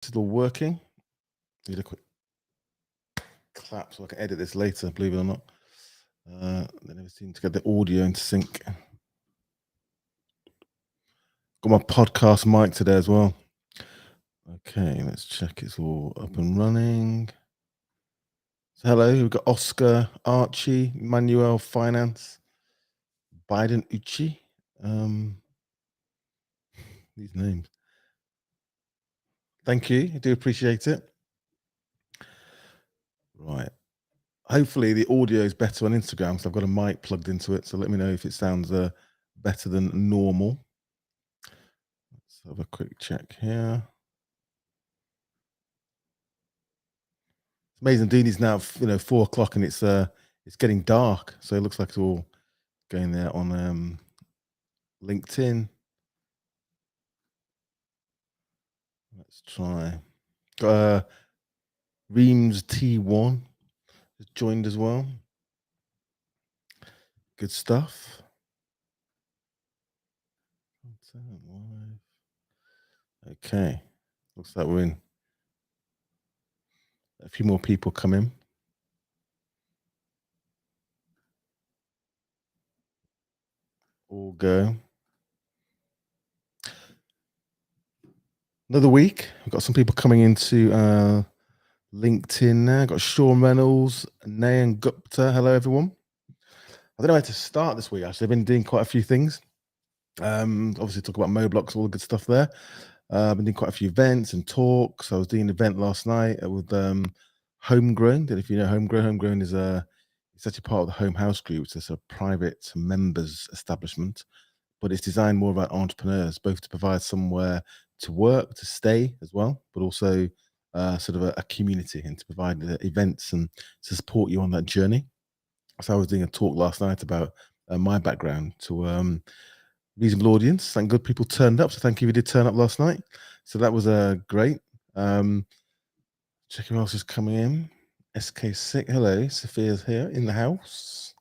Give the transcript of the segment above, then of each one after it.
Still working. Need a quick clap so I can edit this later, believe it or not. They never seem to get the audio into sync. Got my podcast mic today as well. Okay, let's check it's all up and running. So hello, we've got Oscar, Archie, Manuel, Finance, Biden, Uchi. These names. Thank you. I do appreciate it. Right. Hopefully the audio is better on Instagram, so I've got a mic plugged into it. So let me know if it sounds better than normal. Let's have a quick check here. It's amazing. Dini's now, 4 o'clock, and it's getting dark. So it looks like it's all going there on LinkedIn. Let's try. Reams T1 has joined as well. Good stuff. Okay. Looks like we're in. A few more people come in. All go. Another week. We've got some people coming into LinkedIn now. Got Sean Reynolds, Nayan Gupta. Hello, everyone. I don't know where to start this week, actually. I've been doing quite a few things. Obviously, talk about Moblocks, all the good stuff there. I've been doing quite a few events and talks. I was doing an event last night with Homegrown. Don't know if you know Homegrown. Homegrown is it's actually part of the Home House Group. It's a private members establishment, but it's designed more about entrepreneurs, both to provide somewhere to work, to stay as well, but also sort of a community and to provide events and to support you on that journey. So I was doing a talk last night about my background to reasonable audience. Thank good people turned up. So thank you if you did turn up last night. So that was great. Checking who else is coming in. SK6. Hello, Sophia's here in the house.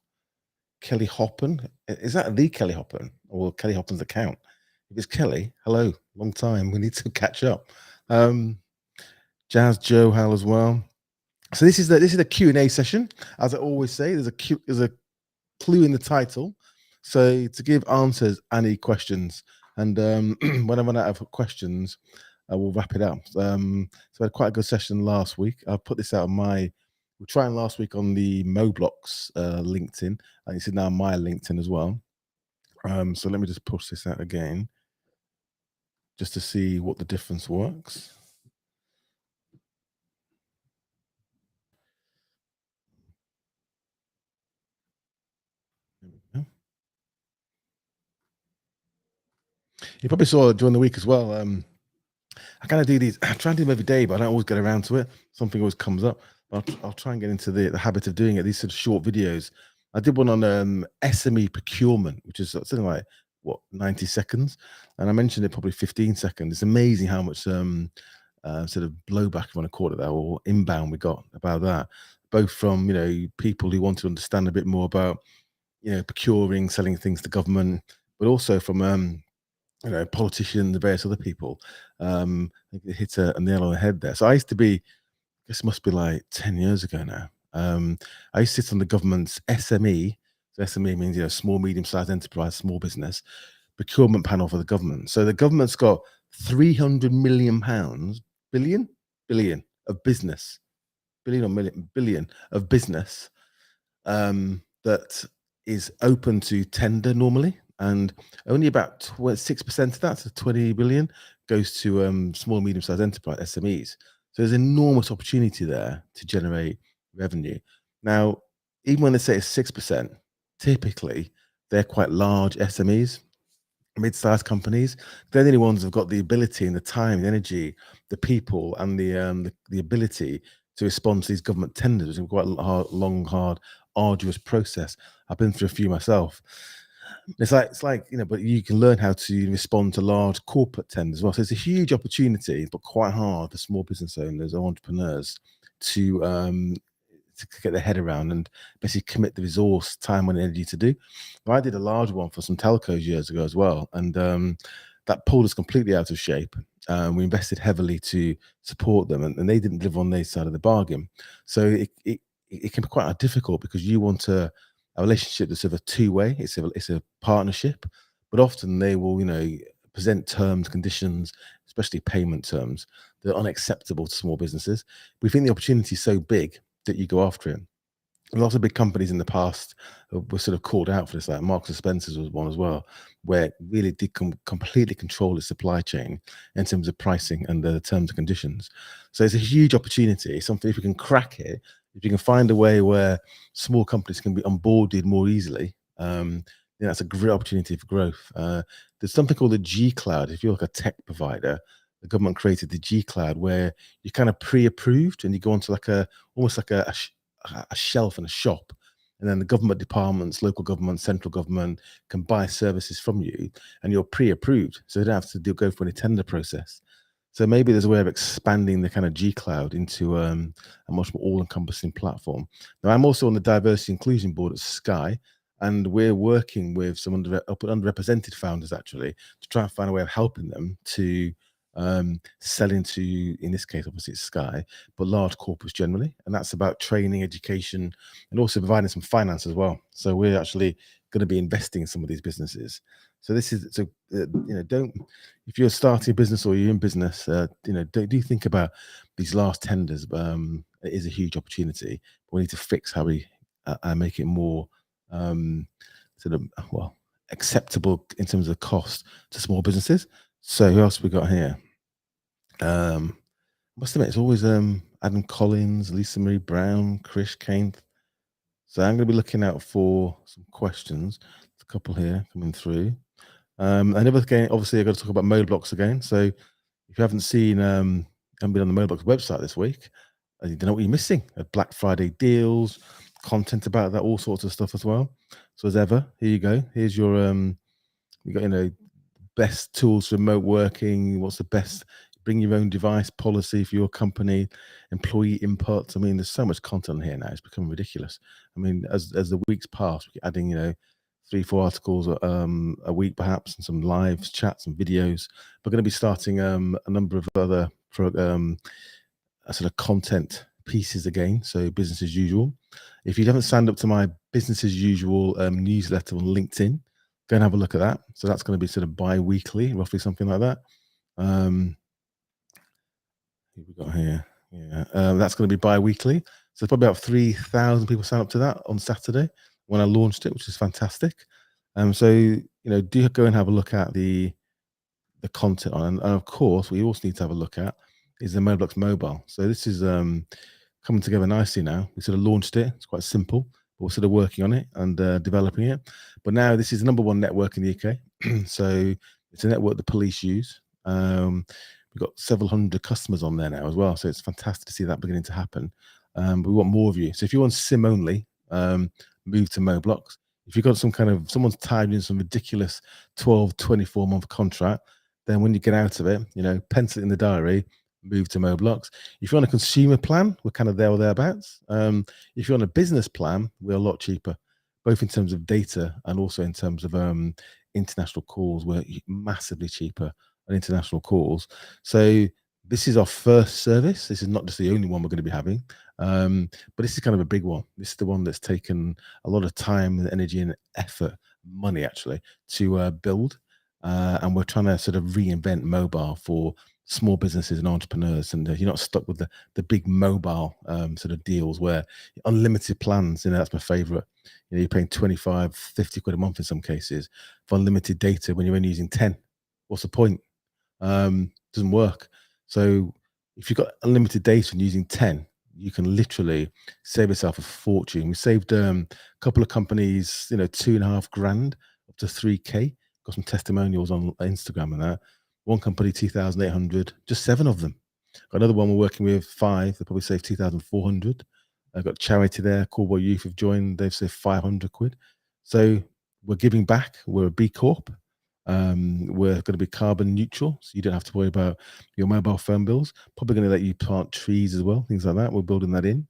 Kelly Hoppen. Is that the Kelly Hoppen or Kelly Hoppen's account? If it's Kelly, hello, long time. We need to catch up. Jazz Joe Hal as well. So this is the Q&A session. As I always say, there's a clue in the title. So to give answers, any questions. And when I run out of questions, I will wrap it up. So I had quite a good session last week. I put this out on we're trying last week on the Moblocks LinkedIn. And it's now my LinkedIn as well. So let me just push this out again, just to see what the difference works. You probably saw during the week as well. I kind of do these. I try and do them every day, but I don't always get around to it. Something always comes up. I'll try and get into the habit of doing it. These sort of short videos. I did one on SME procurement, which is something like 90 seconds, and I mentioned it probably 15 seconds. It's amazing how much sort of blowback, if you want to call it that, or inbound we got about that, both from people who want to understand a bit more about procuring, selling things to government, but also from politicians and various other people. I think it hit a nail on the head there. So I used to be, I guess it must be like 10 years ago now. I used to sit on the government's SME. So SME means, small, medium-sized enterprise, small business, procurement panel for the government. So the government's got 300 million pounds, billion of business, billion or million, billion of business that is open to tender normally, and only about 6% of that, so 20 billion, goes to small, medium-sized enterprise SMEs. So there's enormous opportunity there to generate revenue. Now, even when they say it's 6%, typically they're quite large SMEs, mid-sized companies. They're the only ones who've got the ability and the time, the energy, the people, and the ability to respond to these government tenders. It's quite a long, hard, arduous process. I've been through a few myself. It's like but you can learn how to respond to large corporate tenders as well. So it's a huge opportunity, but quite hard for small business owners or entrepreneurs to get their head around and basically commit the resource, time, and energy to do. I did a large one for some telcos years ago as well, and that pulled us completely out of shape. We invested heavily to support them, and they didn't live on their side of the bargain. So it can be quite difficult because you want a relationship that's sort of a two-way. It's a partnership, but often they will, present terms, conditions, especially payment terms, that are unacceptable to small businesses. We think the opportunity is so big that you go after it. Lots of big companies in the past were sort of called out for this, like Marks and Spencer's was one as well, where it really did completely control its supply chain in terms of pricing and the terms and conditions. So it's a huge opportunity. Something, if we can crack it, if you can find a way where small companies can be onboarded more easily, then that's a great opportunity for growth. There's something called the G Cloud. If you're like a tech provider, the government created the G Cloud where you're kind of pre-approved and you go onto like almost like a shelf in a shop, and then the government departments, local government, central government can buy services from you, and you're pre-approved, so you don't have to go for any tender process. So maybe there's a way of expanding the kind of G Cloud into a much more all-encompassing platform. Now, I'm also on the diversity inclusion board at Sky, and we're working with some underrepresented founders actually to try and find a way of helping them to sell into, in this case, obviously it's Sky, but large corporates generally. And that's about training, education, and also providing some finance as well. So we're actually going to be investing in some of these businesses. So this is so don't, if you're starting a business or you're in business, do think about these last tenders. It is a huge opportunity. But we need to fix how we make it more sort of acceptable in terms of cost to small businesses. So who else we got here? Must admit, it's always Adam Collins, Lisa Marie Brown, Chris Kane. So I'm going to be looking out for some questions. There's a couple here coming through. Another game, obviously, I've got to talk about Modeblocks again. So if you haven't haven't been on the Modeblocks website this week, you don't know what you're missing. Black Friday deals, content about that, all sorts of stuff as well. So as ever, here you go. Here's your you got best tools for remote working. What's the best bring your own device policy for your company, employee inputs? I mean, there's so much content here now, it's becoming ridiculous. I mean, as the weeks pass, we keep adding 3-4 articles a week perhaps, and some lives, chats and videos. We're going to be starting a number of other sort of content pieces again, so business as usual. If you haven't signed up to my business as usual newsletter on LinkedIn, go and have a look at that. So that's going to be sort of bi-weekly, roughly something like that. Who we got here? Yeah, that's going to be bi-weekly. So probably about 3,000 people sign up to that on Saturday when I launched it, which is fantastic. So do go and have a look at the content on, and of course, we also need to have a look at is the Modeblocks mobile. So this is coming together nicely now. We sort of launched it. It's quite simple, but we're sort of working on it and developing it. But now this is the number one network in the UK. So it's a network the police use. We've got several hundred customers on there now as well. So it's fantastic to see that beginning to happen. But we want more of you. So if you want SIM only, move to Modeblocks. If you've got someone's tied in some ridiculous 12, 24-month contract, then when you get out of it, pencil it in the diary, move to Modeblocks. If you're on a consumer plan, we're kind of there or thereabouts. If you're on a business plan, we're a lot cheaper, both in terms of data and also in terms of international calls. We're massively cheaper on international calls. So this is our first service. This is not just the only one we're going to be having, but this is kind of a big one. This is the one that's taken a lot of time and energy and effort, money actually, to build. And we're trying to sort of reinvent mobile for small businesses and entrepreneurs, and you're not stuck with the big mobile sort of deals where unlimited plans, that's my favorite. You're paying 25, 50 quid a month in some cases for unlimited data when you're only using 10. What's the point? Doesn't work. So if you've got unlimited data and using 10, you can literally save yourself a fortune. We saved a couple of companies, 2.5 grand up to 3K. Got some testimonials on Instagram and that. One company, 2,800, just 7 of them. Got another one we're working with, 5. They probably saved 2,400. I've got charity there. Callboy Youth have joined. They've saved 500 quid. So we're giving back. We're a B Corp. We're going to be carbon neutral, so you don't have to worry about your mobile phone bills. Probably going to let you plant trees as well, things like that. We're building that in.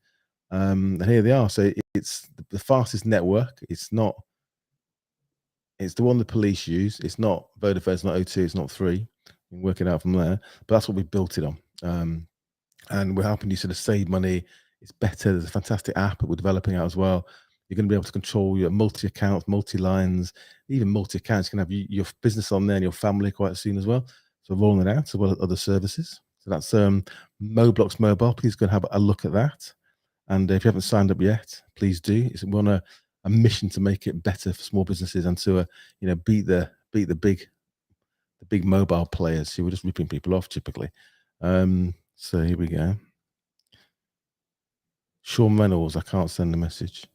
And here they are. So it's the fastest network. It's the one the police use. It's not Vodafone, it's not O2, it's not 3. and work it out from there. But that's what we built it on. And we're helping you sort of save money. It's better. There's a fantastic app that we're developing out as well. You're going to be able to control your multi accounts, multi lines, even multi accounts. You can have your business on there and your family quite soon as well. So rolling it out as well as other services. So that's Moblox Mobile. Please go and have a look at that. And if you haven't signed up yet, please do. We're on a mission to make it better for small businesses and to beat the big mobile players who were just ripping people off typically. So here we go. Sean Reynolds, I can't send a message.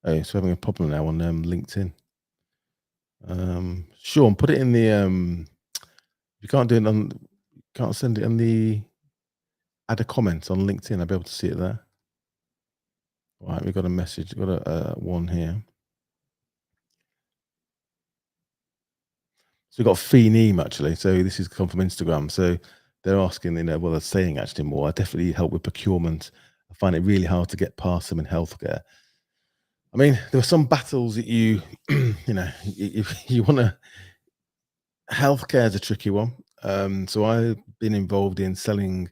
Oh, it's having a problem now on LinkedIn. Sean, put it in the you can't do it on, can't send it on the add a comment on LinkedIn. I'll be able to see it there. All right, we've got a message. We've got a one here. So we've got Fineem actually. So this has come from Instagram. So they're asking, well, they're saying actually more. I definitely help with procurement. I find it really hard to get past them in healthcare. I mean, there are some battles that you, you want to. Healthcare is a tricky one. So I've been involved in selling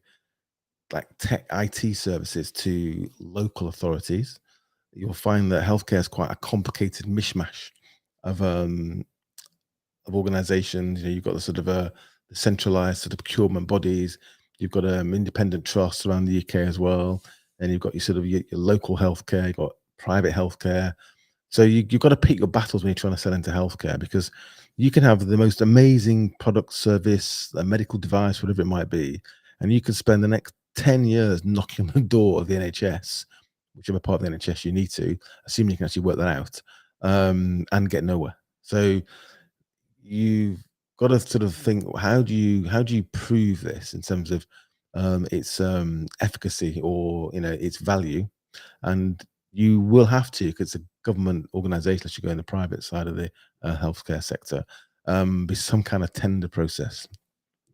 like tech IT services to local authorities. You'll find that healthcare is quite a complicated mishmash of organizations. You've got the sort of the centralized sort of procurement bodies. You've got independent trusts around the UK as well, and you've got your sort of your local healthcare. You've got private healthcare. So you've got to pick your battles when you're trying to sell into healthcare, because you can have the most amazing product, service, a medical device, whatever it might be, and you can spend the next 10 years knocking on the door of the NHS, whichever part of the NHS you need to, assuming you can actually work that out, and get nowhere. So you've got to sort of think, how do you prove this in terms of its efficacy, or its value? And you will have to, because it's a government organization, unless you go in the private side of the healthcare sector, be some kind of tender process.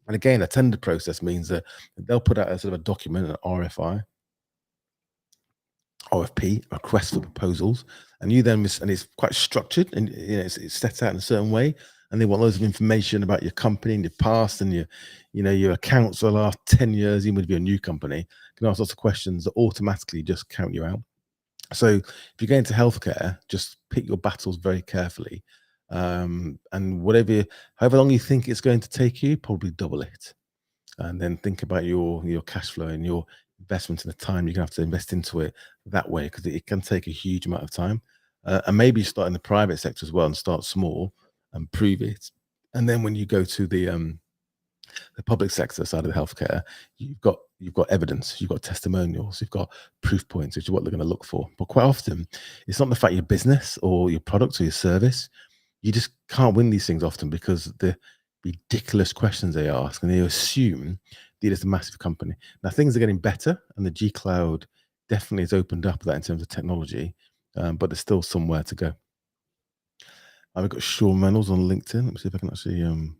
And again, a tender process means that they'll put out a sort of a document, an RFP, request for proposals, and you then and it's quite structured, and it's set out in a certain way, and they want loads of information about your company and your past and your accounts for the last 10 years, even if you're a new company. You can ask lots of questions that automatically just count you out. So if you go into healthcare, just pick your battles very carefully, and however long you think it's going to take you, probably double it, and then think about your cash flow and your investment and the time you're gonna have to invest into it that way, because it can take a huge amount of time. And maybe start in the private sector as well and start small and prove it. And then when you go to the public sector side of the healthcare, you've got evidence, you've got testimonials, you've got proof points, which is what they're going to look for. But quite often, it's not the fact your business or your product or your service. You just can't win these things often because the ridiculous questions they ask, and they assume that it's a massive company. Now things are getting better, and the G Cloud definitely has opened up that in terms of technology, but there's still somewhere to go. I've got Sean Reynolds on LinkedIn. Let me see if I can actually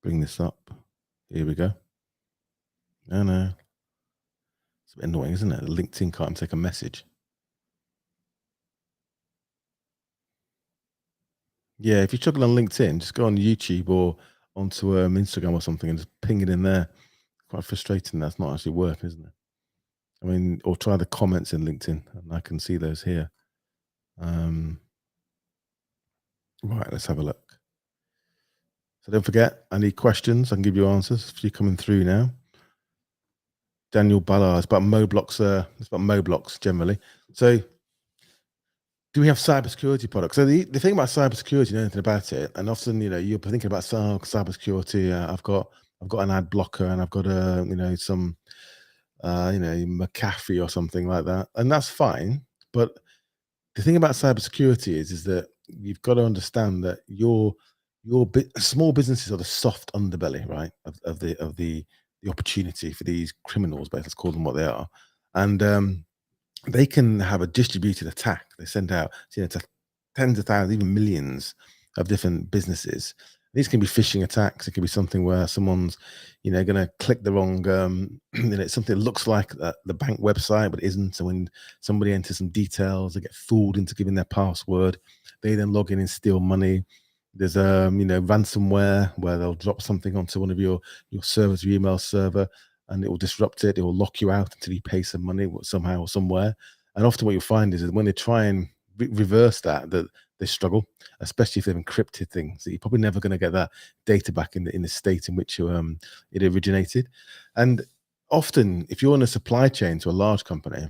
bring this up. Here we go. No, no. It's a bit annoying, isn't it? LinkedIn can't take a message. Yeah, if you're struggling on LinkedIn, just go on YouTube or onto Instagram or something and just ping it in there. Quite frustrating. That's not actually working, isn't it? I mean, or try the comments in LinkedIn, and I can see those here. Um, right, let's have a look. So don't forget, I need questions. I can give you answers if you're coming through now. Daniel Ballard, it's about Moblox. It's about Moblox generally. So, do we have cybersecurity products? So the thing about cybersecurity, you know anything about it, and often you're thinking about cybersecurity. I've got an ad blocker, and I've got some McAfee or something like that, and that's fine. But the thing about cybersecurity is that you've got to understand that small businesses are the soft underbelly, right, of the opportunity for these criminals, but let's call them what they are, and they can have a distributed attack. They send out to tens of thousands, even millions of different businesses. These can be phishing attacks. It could be something where someone's, going to click the wrong, something that looks like the bank website, but isn't. So when somebody enters some details, they get fooled into giving their password. They then log in and steal money. There's ransomware where they'll drop something onto one of your servers, your email server, and it will disrupt it. It will lock you out until you pay some money somehow or somewhere. And often what you'll find is that when they try and reverse that they struggle, especially if they've encrypted things. That you're probably never going to get that data back in the state in which it originated. And often, if you're in a supply chain to a large company,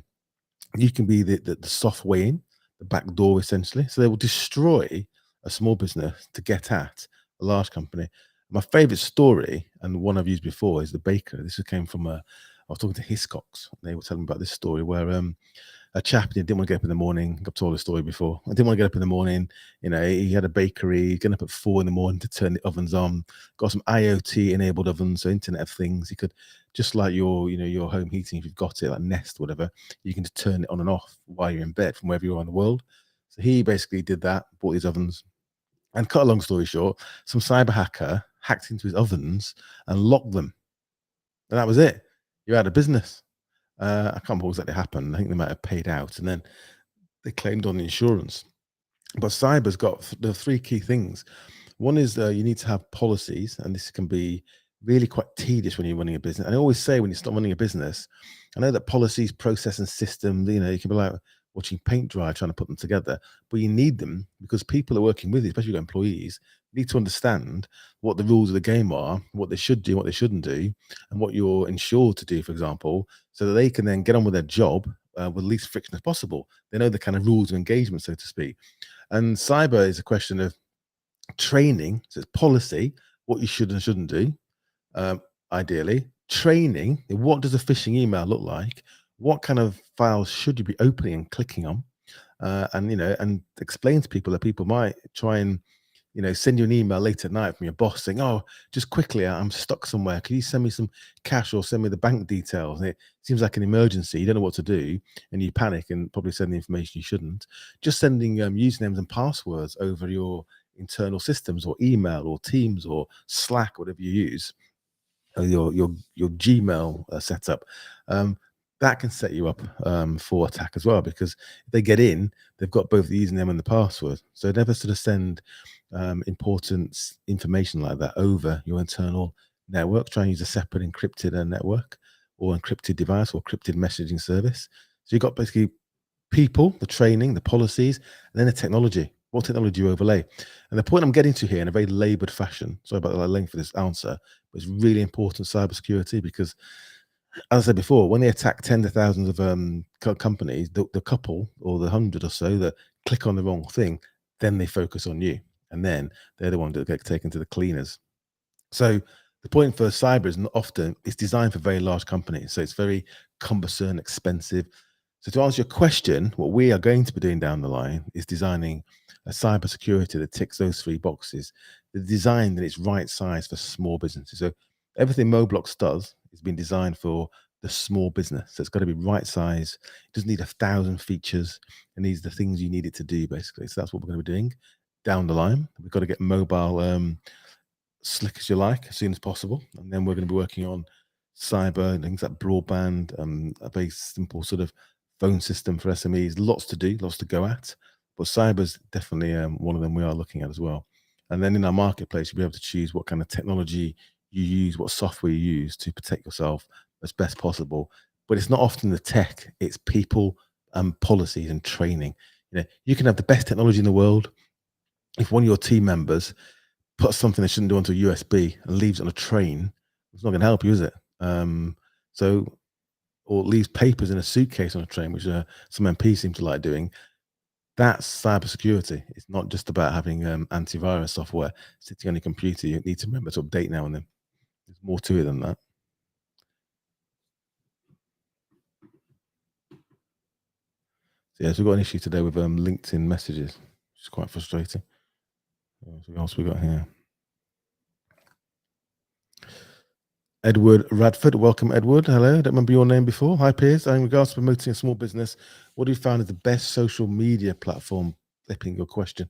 you can be the soft way in, the back door essentially. So they will destroy a small business to get at a large company. My favorite story, and one I've used before, is the baker. This came from I was talking to Hiscox. They were telling me about this story where a chap didn't want to get up in the morning. I've told the story before. I didn't want to get up in the morning. He had a bakery, getting up at 4 in the morning to turn the ovens on. Got some IoT enabled ovens, so Internet of Things. You could, just like your home heating, if you've got it, like Nest, whatever, you can just turn it on and off while you're in bed from wherever you are in the world. So he basically did that, bought these ovens, and cut a long story short, some cyber hacker hacked into his ovens and locked them. And that was it. You're out of business. I can't remember what exactly happened. I think they might have paid out, and then they claimed on the insurance. But cyber's got the three key things. One is you need to have policies, and this can be really quite tedious when you're running a business. And I always say when you start running a business, I know that policies, process, and system, you can be like watching paint dry trying to put them together, but you need them because people are working with you, especially your employees, need to understand what the rules of the game are, what they should do, what they shouldn't do, and what you're insured to do, for example, so that they can then get on with their job with the least friction as possible. They know the kind of rules of engagement, so to speak. And cyber is a question of training, so it's policy, what you should and shouldn't do, ideally. Training, what does a phishing email look like? What kind of files should you be opening and clicking on? And explain to people that people might try and send you an email late at night from your boss saying, "Oh, just quickly, I'm stuck somewhere. Can you send me some cash or send me the bank details?" And it seems like an emergency. You don't know what to do, and you panic and probably send the information you shouldn't. Just sending usernames and passwords over your internal systems or email or Teams or Slack, whatever you use, your Gmail setup, that can set you up for attack as well. Because if they get in, they've got both the username and the password. So never sort of send important information like that over your internal network. Try and use a separate encrypted network or encrypted device or encrypted messaging service. So you've got basically people, the training, the policies, and then the technology. What technology you overlay? And the point I'm getting to here in a very labored fashion, sorry about the length of this answer, but it's really important cybersecurity because, as I said before, when they attack tens of thousands of companies, the couple or the 100 or so that click on the wrong thing, then they focus on you. And then they're the ones that get taken to the cleaners. So the point for cyber is not often it's designed for very large companies. So it's very cumbersome, expensive. So to answer your question, what we are going to be doing down the line is designing a cyber security that ticks those three boxes. The design that it's right size for small businesses. So everything Moblox does is been designed for the small business. So it's got to be right size. It doesn't need 1,000 features. It needs the things you need it to do, basically. So that's what we're going to be doing down the line. We've got to get mobile slick as you like as soon as possible, and then we're going to be working on cyber and things like broadband, a very simple sort of phone system for SMEs. Lots to do, lots to go at, but cyber's definitely one of them we are looking at as well. And then in our marketplace, you'll be able to choose what kind of technology you use, what software you use to protect yourself as best possible. But it's not often the tech; it's people, policies, and training. You can have the best technology in the world. If one of your team members puts something they shouldn't do onto a USB and leaves it on a train, it's not going to help you, is it? So, or leaves papers in a suitcase on a train, which some MPs seem to like doing. That's cybersecurity. It's not just about having antivirus software sitting on your computer. You need to remember to update now and then. There's more to it than that. So, yeah, so we've got an issue today with LinkedIn messages, which is quite frustrating. What else we got here? Edward Radford, welcome, Edward. Hello, don't remember your name before. Hi, Piers. In regards to promoting a small business, what do you found is the best social media platform? Flipping your question.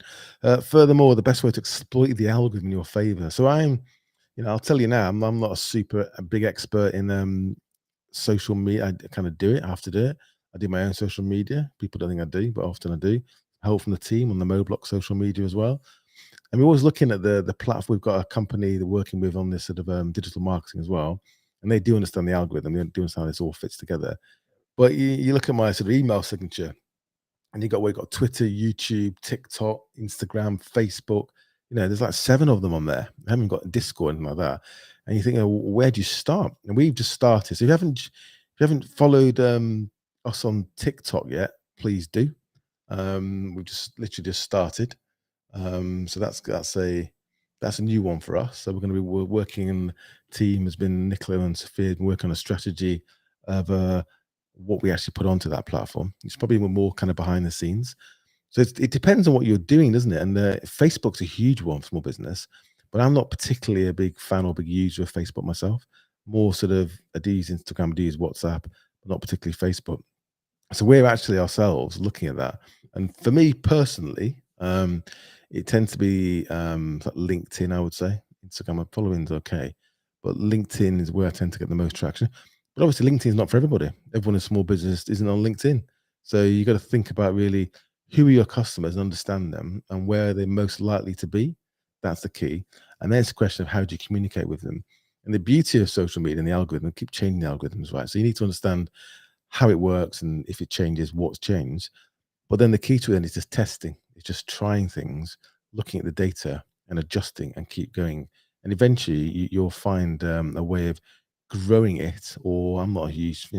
Furthermore, the best way to exploit the algorithm in your favor. So I'll tell you now, I'm not a big expert in social media. I kind of do it. I have to do it. I do my own social media. People don't think I do, but often I do. Help from the team on the Moblock social media as well. And we're always looking at the platform. We've got a company that we're working with on this sort of digital marketing as well, and they do understand the algorithm. They do understand how this all fits together. But you look at my sort of email signature, and we've got Twitter, YouTube, TikTok, Instagram, Facebook. There's like 7 of them on there. I haven't got Discord and like that. And you think, where do you start? And we've just started. So if you haven't followed us on TikTok yet, please do. We've just literally just started. So that's a new one for us. So we're working, and team has been Nicola and Sophia have been working on a strategy of what we actually put onto that platform. It's probably more kind of behind the scenes. So it depends on what you're doing, doesn't it? And Facebook's a huge one for small business, but I'm not particularly a big fan or big user of Facebook myself. More sort of I do use Instagram, I do use WhatsApp, but not particularly Facebook. So we're actually ourselves looking at that. And for me personally, it tends to be like LinkedIn, I would say. Instagram, my following's okay, but LinkedIn is where I tend to get the most traction. But obviously, LinkedIn is not for everybody. Everyone in small business isn't on LinkedIn. So you got to think about really who are your customers and understand them and where they're most likely to be. That's the key. And then it's a question of how do you communicate with them. And the beauty of social media and the algorithm, keep changing the algorithms, right? So you need to understand how it works and if it changes, what's changed. But then the key to it then is just testing. It's just trying things, looking at the data and adjusting and keep going. And eventually you'll find a way of growing it. Or I'm not a huge,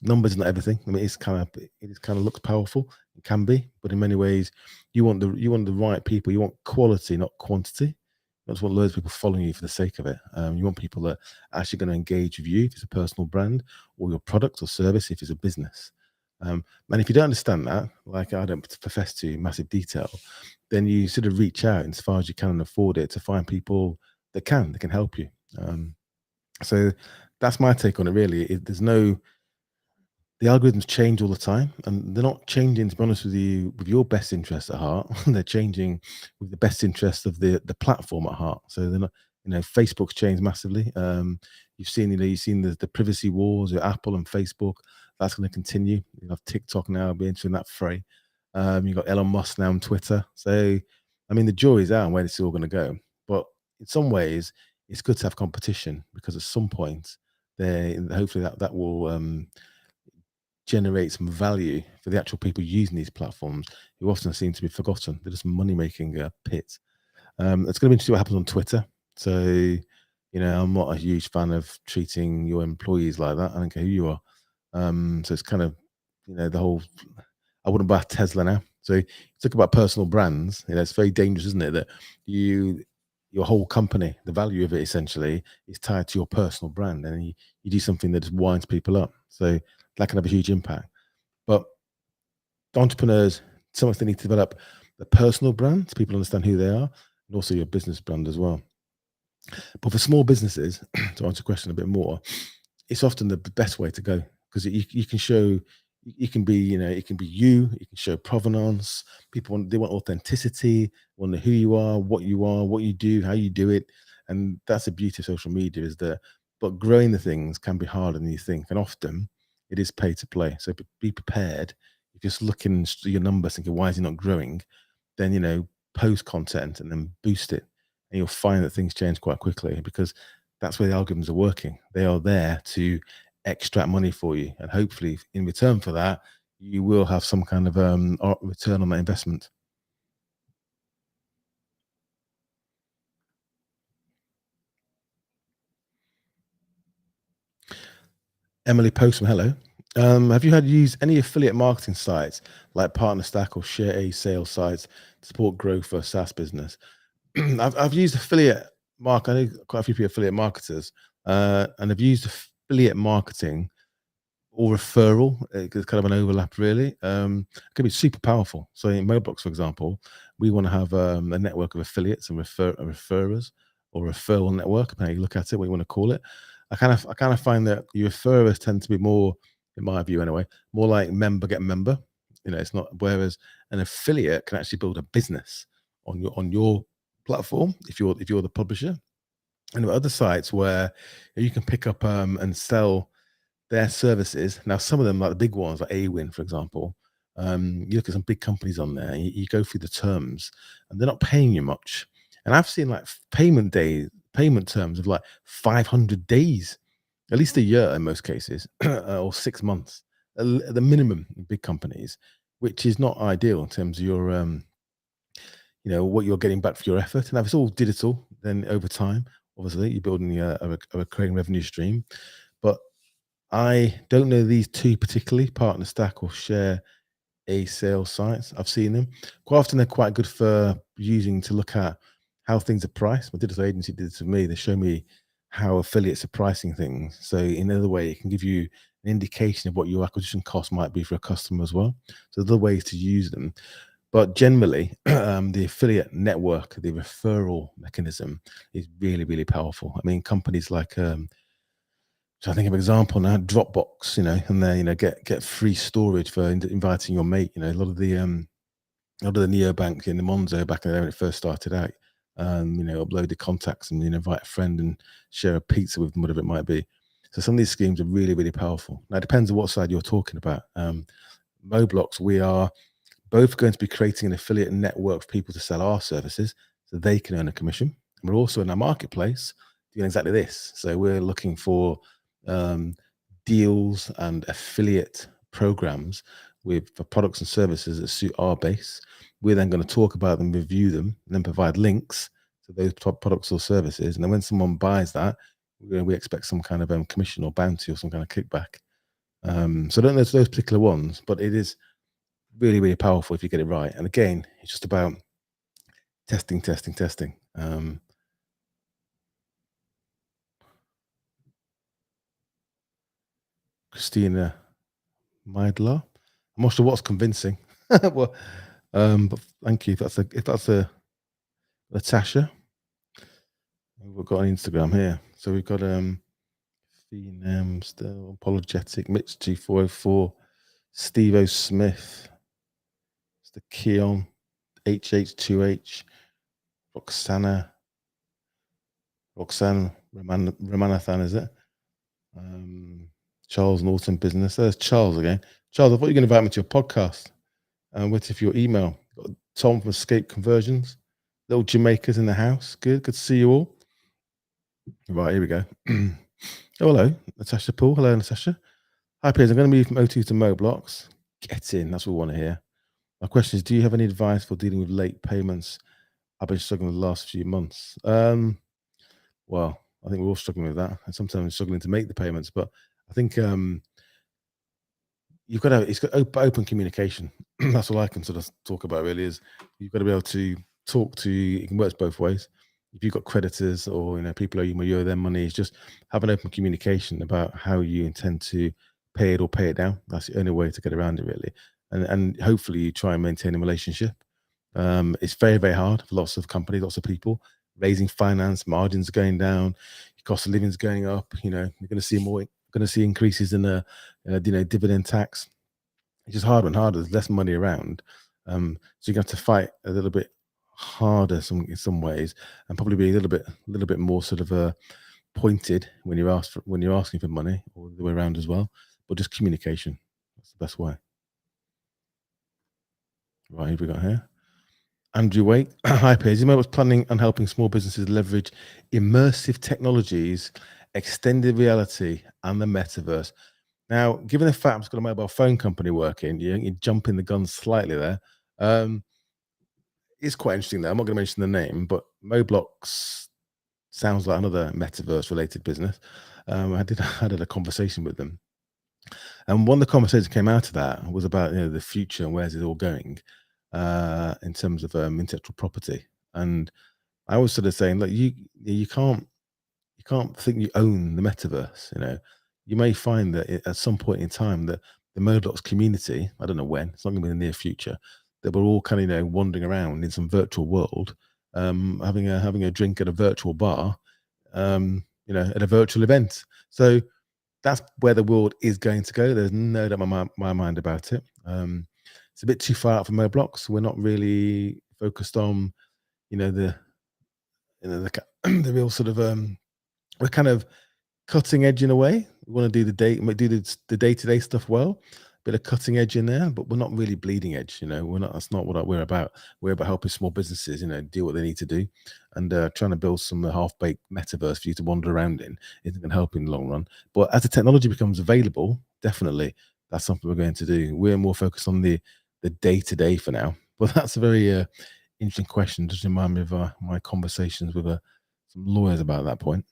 numbers are not everything. I mean, it kind of looks powerful. It can be, but in many ways, you want the right people. You want quality, not quantity. You don't want loads of people following you for the sake of it. You want people that are actually going to engage with you if it's a personal brand, or your product or service if it's a business. And if you don't understand that, like I don't profess to in massive detail, then you sort of reach out as far as you can and afford it to find people that can help you. So that's my take on it. Really, there's no the algorithms change all the time, and they're not changing, to be honest with you, with your best interest at heart. They're changing with the best interest of the platform at heart. So they're not, Facebook's changed massively. You've seen the privacy wars with Apple and Facebook. That's going to continue. You have TikTok now be entering that fray. You've got Elon Musk now on Twitter. So, I mean, the jury's out on where this is all going to go. But in some ways, it's good to have competition, because at some point, hopefully that will generate some value for the actual people using these platforms, who often seem to be forgotten. They're just money making pit. It's going to be interesting what happens on Twitter. So, I'm not a huge fan of treating your employees like that. I don't care who you are. So it's kind of, the whole. I wouldn't buy a Tesla now. So you talk about personal brands. It's very dangerous, isn't it? That your whole company, the value of it essentially is tied to your personal brand, and you do something that just winds people up. So that can have a huge impact. But entrepreneurs, sometimes they need to develop a personal brand so people understand who they are, and also your business brand as well. But for small businesses, to answer the question a bit more, it's often the best way to go, because you can show, you can be, it can be you can show provenance. They want authenticity, want to know who you are, what you do, how you do it. And that's the beauty of social media, is that, but growing the things can be harder than you think. And often it is pay to play. So be prepared. If you're just looking at your numbers thinking, why is it not growing? Then, post content and then boost it. And you'll find that things change quite quickly, because that's where the algorithms are working. They are there to extract money for you, and hopefully in return for that, you will have some kind of return on that investment. Emily Postman, hello. Have you had used any affiliate marketing sites like Partner Stack or Share A sales sites to support growth for a SaaS business? I've used affiliate I know quite a few people affiliate marketers, and I've used affiliate marketing or referral. It's kind of an overlap, really. It can be super powerful. So in Mailbox, for example, we want to have a network of affiliates and referrers, or referral network, depending how you look at it, what you want to call it. I kind of find that your referrers tend to be more, in my view anyway, more like member get member. It's not, whereas an affiliate can actually build a business on your platform if you're the publisher. And there are other sites where you can pick up and sell their services. Now, some of them, like the big ones, like Awin, for example, You look at some big companies on there, you go through the terms, and they're not paying you much. And I've seen like payment terms of like 500 days, at least a year in most cases, or 6 months, at the minimum in big companies, which is not ideal in terms of your what you're getting back for your effort. And if it's all digital, then over time, obviously, you're building a recurring revenue stream. But I don't know these two particularly, Partner Stack or Share A sales sites. I've seen them. Quite often, they're quite good for using to look at how things are priced. My digital agency did this with me. They show me how affiliates are pricing things. So in another way, it can give you an indication of what your acquisition cost might be for a customer as well. So there are ways to use them. But generally, the affiliate network, the referral mechanism is really, really powerful. I mean, companies like, so I think of an example now, Dropbox, and they, get free storage for inviting your mate. A lot of the neobanks in the Monzo back in the day when it first started out, upload the contacts and invite a friend and share a pizza with them, whatever it might be. So some of these schemes are really, really powerful. Now it depends on what side you're talking about. Moblox, we are both going to be creating an affiliate network for people to sell our services so they can earn a commission. And we're also in our marketplace doing exactly this. So we're looking for um, deals and affiliate programs for products and services that suit our base. We're then going to talk about them, review them, and then provide links to those products or services. And then when someone buys that, we expect some kind of commission or bounty or some kind of kickback. So I don't know those particular ones, but it is really, really powerful if you get it right. And again, it's just about testing, testing, testing. Christina Meidler. I'm not sure what's convincing. Well, but thank you. If that's a Natasha, we've got on Instagram here. So we've got Phenom still apologetic, Mitch G404, Steve O. Smith, Mr. Keon, HH2H, Roxana, Roxanne Ramanathan, is it? Charles Norton Business. There's Charles again. Charles, I thought you were going to invite me to your podcast. Waiting for your email. Got Tom from Escape Conversions. Little Jamaicans in the house. Good to see you all. Right, here we go. Oh, hello, Natasha Paul. Hello, Natasha. Hi, Piers. I'm going to move from O2 to Moblox. Get in. That's what we want to hear. My question is, do you have any advice for dealing with late payments? I've been struggling the last few months. Well, I think we're all struggling with that, and sometimes struggling to make the payments. But I think it's got open communication. That's all I can sort of talk about. Really, is you've got to be able to talk to. It can work both ways. If you've got creditors or people you owe them money, it's just have an open communication about how you intend to pay it or pay it down. That's the only way to get around it, really. And hopefully you try and maintain a relationship. It's very, very hard for lots of companies, lots of people. Raising finance, margins are going down, cost of living is going up. You're going to see increases in dividend tax. It's just harder and harder. There's less money around, so you're going to have to fight a little bit harder in some ways, and probably be a little bit more sort of pointed when you're asking for money, or the way around as well. But just communication. That's the best way. Right, here we got here. Andrew Wake. Hi, Piers. You was planning on helping small businesses leverage immersive technologies, extended reality, and the metaverse. Now, given the fact I've got a mobile phone company working, you're jumping the gun slightly there. It's quite interesting though. I'm not going to mention the name, but Moblox sounds like another metaverse related business. I had a conversation with them, and one of the conversations came out of that was about the future and where's it all going in terms of intellectual property. And I was sort of saying, look, you can't think you own the metaverse. You may find that at some point in time that the Moblox community, I don't know when, it's not going to be in the near future, that we're all kind of wandering around in some virtual world, having a drink at a virtual bar, at a virtual event. So that's where the world is going to go. There's no doubt in my mind about it. It's a bit too far out for Moblox. We're not really focused on, the the real sort of we're kind of cutting edge in a way. We want to do the day to day stuff well, bit of cutting edge in there, but we're not really bleeding edge. We're not. That's not what we're about. We're about helping small businesses, do what they need to do, and trying to build some half-baked metaverse for you to wander around in isn't going to help in the long run. But as the technology becomes available, definitely that's something we're going to do. We're more focused on the day to day for now. But that's a very interesting question. Just remind me of my conversations with some lawyers about that point.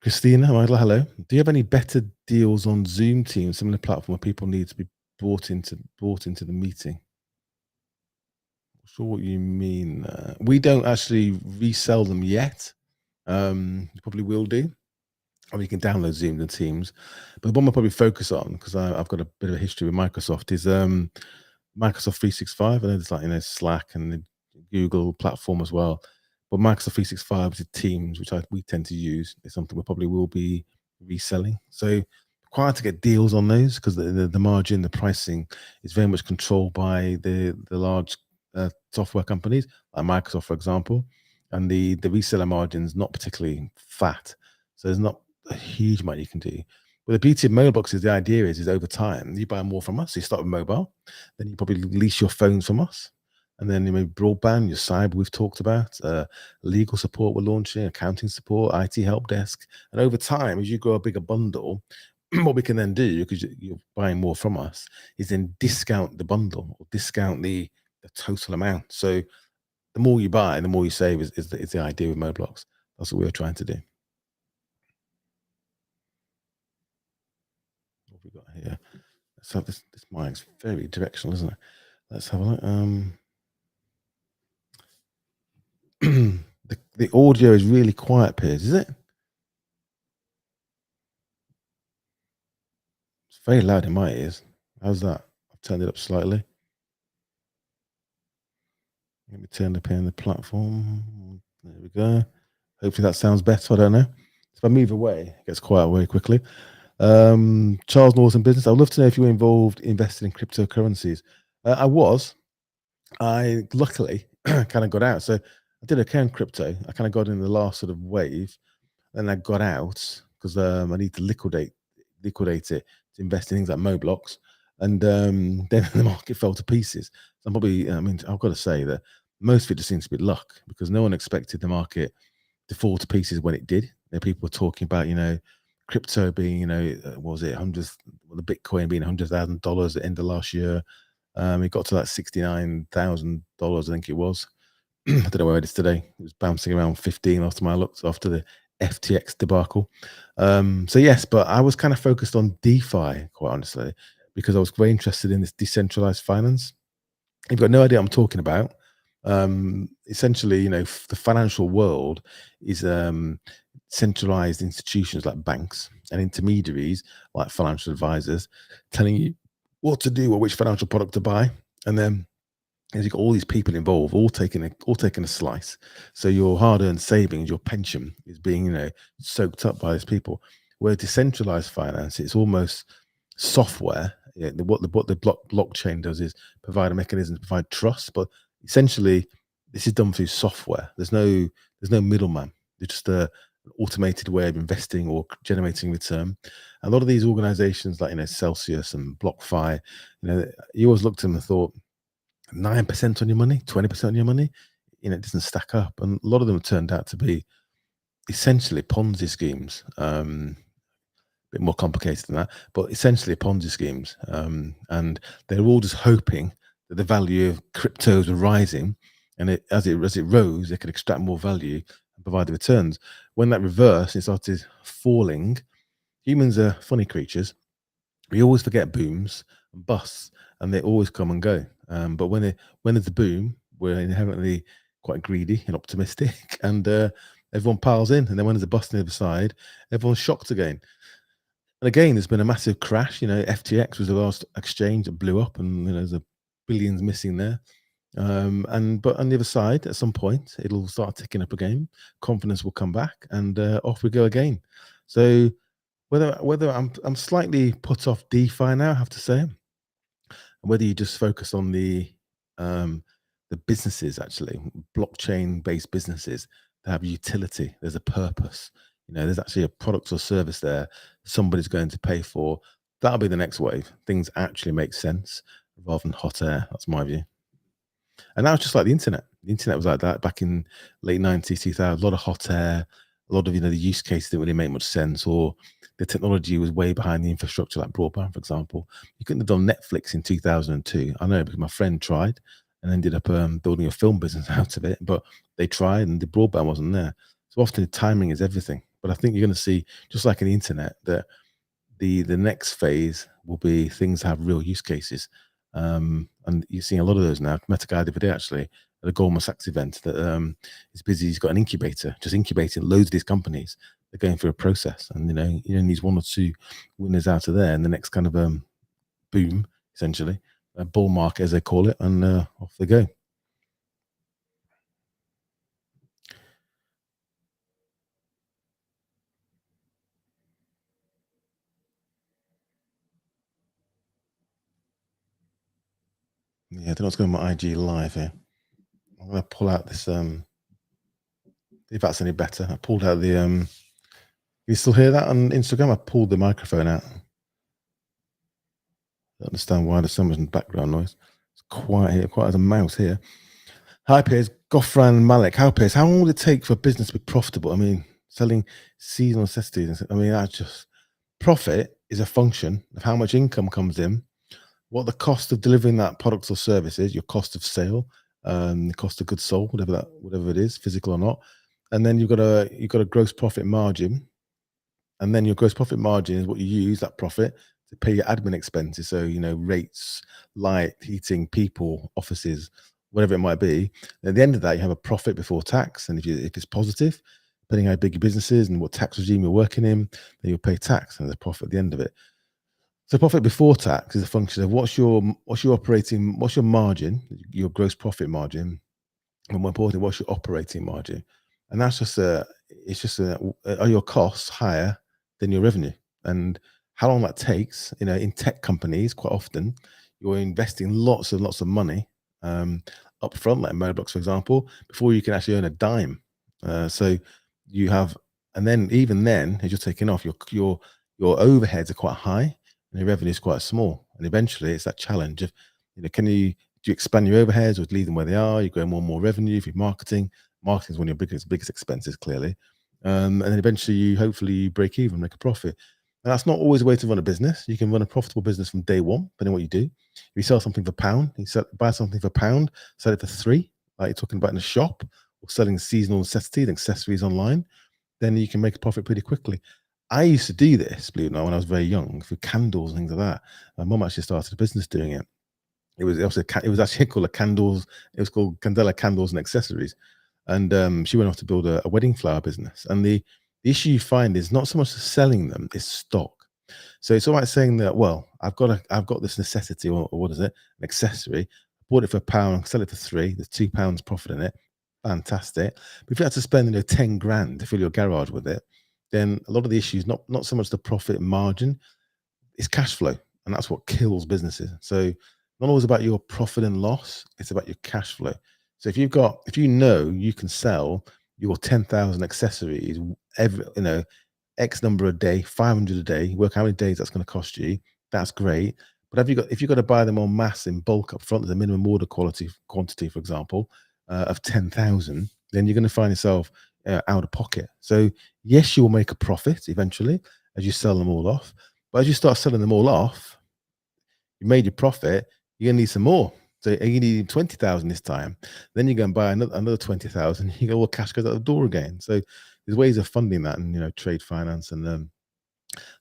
Christina, hello. Do you have any better deals on Zoom Teams, similar platform where people need to be brought into the meeting? Not sure what you mean. We don't actually resell them yet. You probably will do. Or you can download Zoom and Teams. But the one we'll probably focus on, because I've got a bit of a history with Microsoft, is Microsoft 365. I know there's Slack and the Google platform as well. But Microsoft 365 with Teams, which we tend to use, is something we probably will be reselling. So quite hard to get deals on those because the margin, the pricing is very much controlled by the large software companies like Microsoft, for example, and the reseller margin's not particularly fat. So there's not a huge amount you can do. But the beauty of mobile boxes, the idea is over time you buy more from us. So you start with mobile, then you probably lease your phones from us, and then maybe broadband, your cyber we've talked about, legal support we're launching, accounting support, IT help desk, and over time as you grow a bigger bundle, what we can then do, because you're buying more from us, is then discount the bundle or discount the total amount. So the more you buy, the more you save is the idea with Moblox. That's what we're trying to do. What have we got here? So this mic's very directional, isn't it? Let's have a look. The audio is really quiet, Piers, is it? It's very loud in my ears. How's that? I've turned it up slightly. Let me turn up here on the platform. There we go. Hopefully that sounds better. I don't know. If I move away, it gets quiet very quickly. Charles Norton Business. I'd love to know if you were involved investing in cryptocurrencies. I was. I luckily kind of got out. So I did account crypto. I kind of got in the last sort of wave. Then I got out because I need to liquidate it to invest in things like Moblox. And then the market fell to pieces. So I'm probably, I mean, I've got to say that most of it just seems to be luck because no one expected the market to fall to pieces when it did. People were talking about, crypto being, what was it, the Bitcoin being $100,000 at the end of last year. It got to like $69,000, I think it was. I don't know where it is today. It was bouncing around 15 last time I looked after the FTX debacle. So yes, but I was kind of focused on DeFi, quite honestly, because I was very interested in this decentralized finance. You've got no idea what I'm talking about. Essentially, the financial world is centralized institutions like banks and intermediaries like financial advisors telling you what to do or which financial product to buy, and then as you've got all these people involved, all taking a slice. So your hard-earned savings, your pension, is being soaked up by these people. Where decentralized finance, it's almost software. Yeah, what the blockchain does is provide a mechanism to provide trust, but essentially this is done through software. There's no middleman. It's just an automated way of investing or generating return. A lot of these organizations like Celsius and BlockFi, you always looked at them and thought 9% on your money, 20% on your money, it doesn't stack up. And a lot of them have turned out to be essentially Ponzi schemes. A bit more complicated than that, but essentially Ponzi schemes. And they're all just hoping that the value of cryptos are rising, and as it rose, they could extract more value and provide the returns. When that reversed, it started falling. Humans are funny creatures. We always forget booms and busts, and they always come and go. But when there's a boom, we're inherently quite greedy and optimistic, and everyone piles in. And then when there's a bust on the other side, everyone's shocked again. And again, there's been a massive crash. FTX was the last exchange that blew up, and there's a billions missing there. But on the other side, at some point, it'll start ticking up again. Confidence will come back, and off we go again. So whether I'm slightly put off DeFi now, I have to say, and whether you just focus on the businesses, actually blockchain based businesses that have utility. There's a purpose. There's actually a product or service there somebody's going to pay for. That'll be the next wave. Things actually make sense rather than hot air. That's my view. And that was just like the internet. The internet was like that back in late 90s, 2000. A lot of hot air, a lot of the use cases didn't really make much sense, or the technology was way behind the infrastructure, like broadband, for example. You couldn't have done Netflix in 2002. I know because my friend tried and ended up building a film business out of it. But they tried, and the broadband wasn't there. So often timing is everything. But I think you're going to see, just like in the internet, that the next phase will be things that have real use cases. And you're seeing a lot of those now. Met a guy the other day actually at a Goldman Sachs event that is busy. He's got an incubator, just incubating loads of these companies. They're going through a process, and needs one or two winners out of there, and the next kind of boom, essentially, a bull market as they call it, and off they go. Yeah, I don't know what's going on my IG live here. I'm gonna pull out this if that's any better. I pulled out the you still hear that on Instagram? I pulled the microphone out. I don't understand why there's so much background noise. It's quiet here, quiet as a mouse here. Hi Piers, Goffran Malik. How Piers? How long would it take for a business to be profitable? I mean, selling seasonal necessities. I mean, that's just profit is a function of how much income comes in, what the cost of delivering that product or service is, your cost of sale, the cost of goods sold, whatever it is, physical or not, and then you've got a gross profit margin, and then your gross profit margin is what you use that profit to pay your admin expenses. So rates, light, heating, people, offices, whatever it might be. And at the end of that, you have a profit before tax, and if it's positive, depending how big your business is and what tax regime you're working in, then you'll pay tax, and there's a profit at the end of it. So profit before tax is a function of what's your margin, your gross profit margin, and more importantly, what's your operating margin? And that's just are your costs higher than your revenue? And how long that takes, in tech companies, quite often, you're investing lots and lots of money up front, like Moblocks, for example, before you can actually earn a dime. So you have, and then even then, as you're taking off, your overheads are quite high and your revenue is quite small. And eventually it's that challenge of, do you expand your overheads or leave them where they are? You grow more and more revenue. If you're marketing is one of your biggest expenses, clearly. And then eventually hopefully you break even, make a profit. And that's not always a way to run a business. You can run a profitable business from day one, depending on what you do. If you sell something for £1, buy something for £1, sell it for £3, like you're talking about in a shop, or selling seasonal necessities and accessories online, then you can make a profit pretty quickly. I used to do this, believe it or not, when I was very young, for candles and things like that. My mum actually started a business doing it. It was actually called It was called Candela Candles and Accessories, and she went off to build a wedding flower business. And the issue you find is not so much selling them; it's stock. So it's all right saying that. Well, I've got this necessity, or what is it? An accessory. I bought it for £1, sell it for £3. There's £2 profit in it. Fantastic. But if you had to spend 10 grand to fill your garage with it, then a lot of the issue is not so much the profit margin, it's cash flow, and that's what kills businesses. So not always about your profit and loss, it's about your cash flow. So if you can sell your 10,000 accessories every X number a day, 500 a day, work how many days that's going to cost you, that's great. But if you've got to buy them en masse in bulk up front, there's a minimum order quantity, for example, of 10,000, then you're going to find yourself out of pocket. So yes, you will make a profit eventually as you sell them all off. But as you start selling them all off, you made your profit, you're gonna need some more. So you need 20,000 this time. Then you go and buy another 20,000. You go, well, cash goes out the door again. So there's ways of funding that, and trade finance and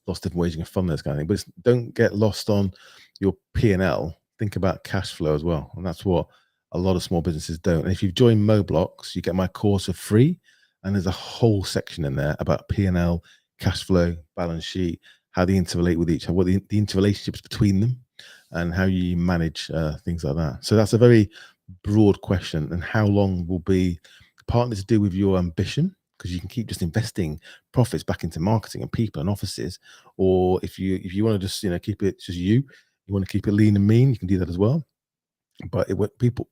lots of different ways you can fund this kind of thing. But don't get lost on your P&L. Think about cash flow as well, and that's what a lot of small businesses don't. And if you've joined Moblocks, you get my course for free, and there's a whole section in there about P&L, cash flow, balance sheet, how they interrelate with each other, what the interrelationships between them, and how you manage things like that. So that's a very broad question, and how long will be partly to do with your ambition, because you can keep just investing profits back into marketing and people and offices, or if you want to just keep it just you want to keep it lean and mean, you can do that as well. But when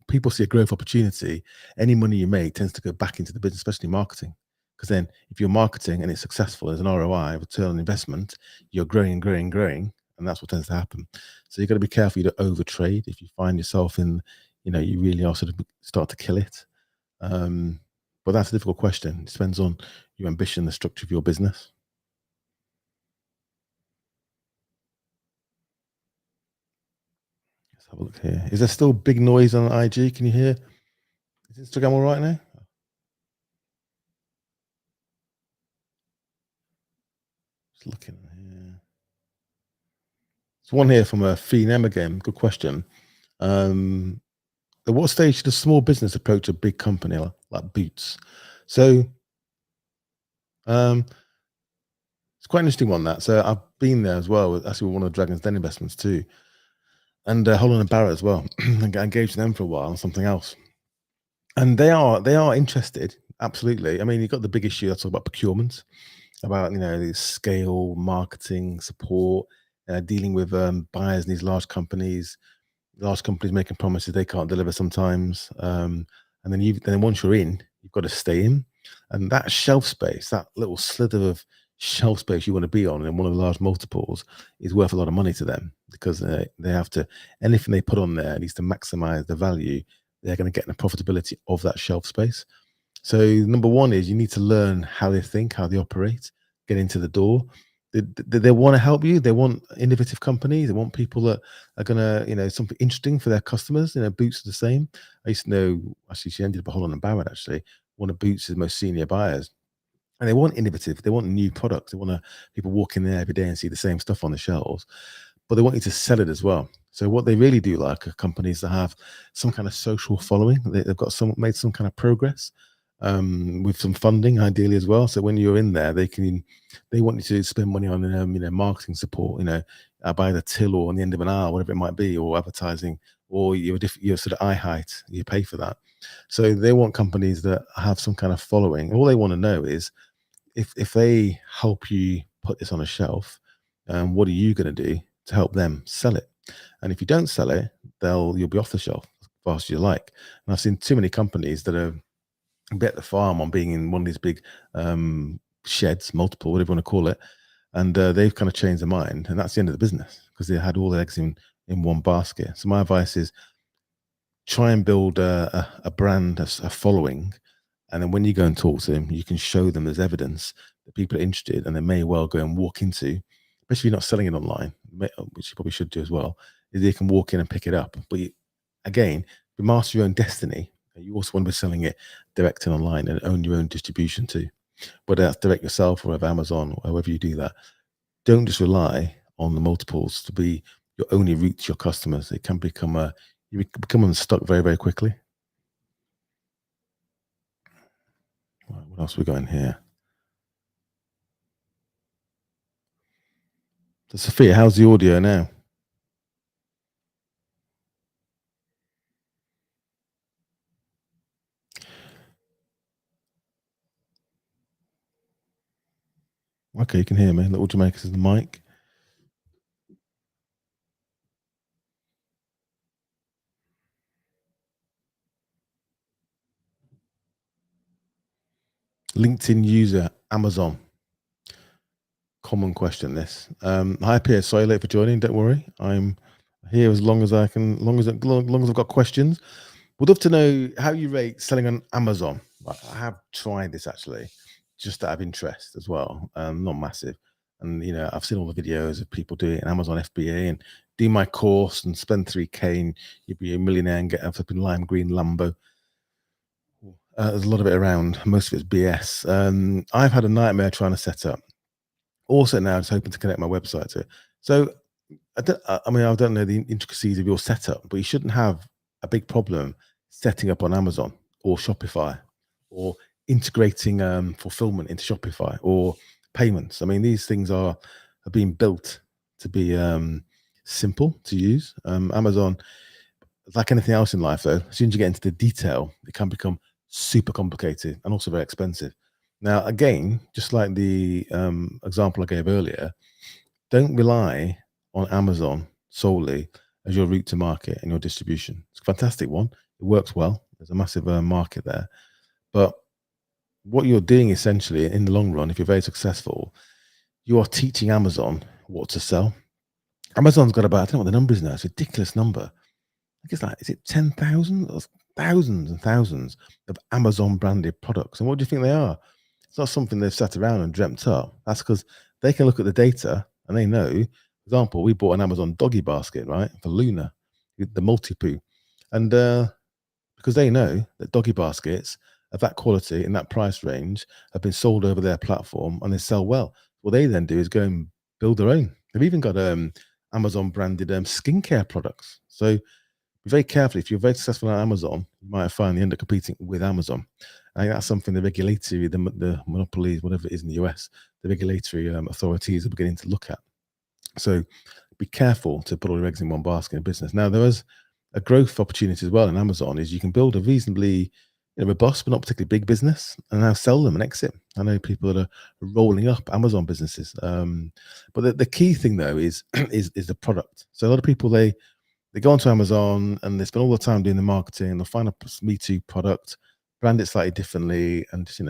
people see a growth opportunity, any money you make tends to go back into the business, especially marketing. Because then, if you're marketing and it's successful, there's an ROI, return on investment, you're growing and growing and growing. and that's what tends to happen. So you've got to be careful you don't overtrade. If you find yourself in, you really are sort of start to kill it. Um, but that's a difficult question. It depends on your ambition, the structure of your business. Let's have a look here. Is there still big noise on IG? Can you hear? Is Instagram all right now? Just looking here. There's one here from a Feenem again. Good question. Um, at what stage should a small business approach a big company like Boots? So it's quite an interesting one, that. So I've been there as well, actually with one of the Dragon's Den investments too, and Holland and Barrett as well. I got engaged with them for a while on something else, and they are interested. Absolutely. I mean, you've got the big issue. I talk about procurement, about the scale, marketing, support, dealing with buyers in these large companies making promises they can't deliver sometimes. And then once you're in, you've got to stay in. And that shelf space, that little slither of shelf space you want to be on in one of the large multiples, is worth a lot of money to them, because they have to, anything they put on there needs to maximize the value they're going to get in the profitability of that shelf space. So number one is you need to learn how they think, how they operate, get into the door. They want to help you. They want innovative companies. They want people that are gonna, something interesting for their customers. Boots are the same. I used to know, actually, she ended up at Holland and Barrett, actually, one of Boots' most senior buyers. And they want innovative. They want new products. They want people walk in there every day and see the same stuff on the shelves, but they want you to sell it as well. So what they really do like are companies that have some kind of social following. They've got made some kind of progress, with some funding, ideally, as well. So when you're in there, they want you to spend money on marketing support, by the till or on the end of an hour, whatever it might be, or advertising, or your sort of eye height. You pay for that. So they want companies that have some kind of following. All they want to know is, if they help you put this on a shelf, what are you going to do to help them sell it? And if you don't sell it, you'll be off the shelf as fast as you like. And I've seen too many companies that have bet the farm on being in one of these big sheds, multiple, whatever you want to call it, and they've kind of changed their mind, and that's the end of the business, because they had all their eggs in one basket. So my advice is, try and build a brand, a following, and then when you go and talk to them, you can show them there's evidence that people are interested, and they may well go and walk into, especially if you're not selling it online, which you probably should do as well, is they can walk in and pick it up. But again, to master your own destiny, you also want to be selling it direct and online, and own your own distribution too, whether that's direct yourself or with Amazon, or however you do that. Don't just rely on the multiples to be your only route to your customers. It can become you become unstuck very, very quickly. Right, what else we got in here? So Sophia, how's the audio now? Okay, you can hear me. Little Jamaica says the mic. LinkedIn user, Amazon. Common question, this. Hi Piers, sorry late for joining. Don't worry, I'm here as long as I can, long as I've got questions. Would love to know how you rate selling on Amazon. I have tried this, actually, just out of interest as well. Not massive, and I've seen all the videos of people doing it in Amazon FBA, and do my course and spend 3K and you'd be a millionaire and get a flipping lime green Lambo. There's a lot of it around. Most of it's BS. I've had a nightmare trying to set up. Also now, just hoping to connect my website to it. So I don't know the intricacies of your setup, but you shouldn't have a big problem setting up on Amazon or Shopify, or integrating fulfillment into Shopify, or payments. I mean, these things are being built to be simple to use. Amazon, like anything else in life, though, as soon as you get into the detail, it can become super complicated and also very expensive. Now, again, just like the example I gave earlier, don't rely on Amazon solely as your route to market and your distribution. It's a fantastic one. It works well. There's a massive market there. But what you're doing essentially in the long run, if you're very successful, you are teaching Amazon what to sell. Amazon's got about, I don't know what the number is now. It's a ridiculous number. I think it's like, is it 10,000 or thousands and thousands of Amazon branded products? And what do you think they are? It's not something they've sat around and dreamt up. That's because they can look at the data and they know. For example, we bought an Amazon doggy basket, right, for Luna, the multi poo, and because they know that doggy baskets of that quality in that price range have been sold over their platform and they sell well. What they then do is go and build their own. They've even got Amazon branded skincare products. So be very careful. If you're very successful on Amazon, you might find you end up competing with Amazon. I think that's something the regulatory, the monopolies, whatever it is in the US, the regulatory authorities are beginning to look at. So be careful to put all your eggs in one basket in business. Now, there is a growth opportunity as well in Amazon is you can build a reasonably robust but not particularly big business and now sell them and exit. I know people that are rolling up Amazon businesses. But the key thing though is is the product. So a lot of people they go onto Amazon and they spend all the time doing the marketing. They'll find a Me Too product, brand it slightly differently, and just,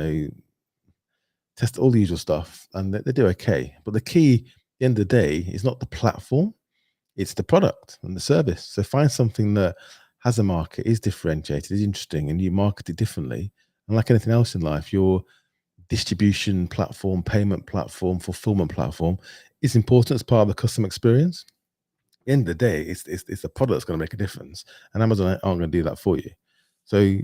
test all the usual stuff, and they do okay. But the key, at the end of the day, is not the platform; it's the product and the service. So find something that has a market, is differentiated, is interesting, and you market it differently. And like anything else in life, your distribution platform, payment platform, fulfillment platform is important as part of the customer experience. At the end of the day, it's the product that's going to make a difference, and Amazon aren't going to do that for you. So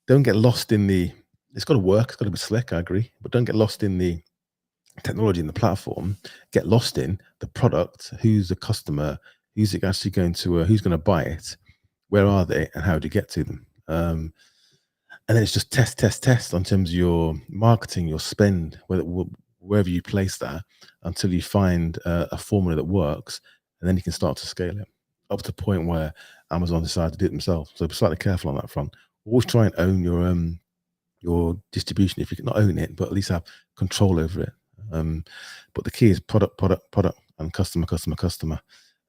don't get lost in the. It's got to work. It's got to be slick. I agree, but don't get lost in the technology and the platform. Get lost in the product. Who's the customer? Who's it actually going to? Who's going to buy it? Where are they? And how do you get to them? And then it's just test, test, test on terms of your marketing, your spend, wherever you place that, until you find a formula that works, and then you can start to scale it up to the point where Amazon decide to do it themselves. So be slightly careful on that front. Always try and own your distribution if you can not own it, but at least have control over it. But the key is product, product, product, and customer, customer, customer.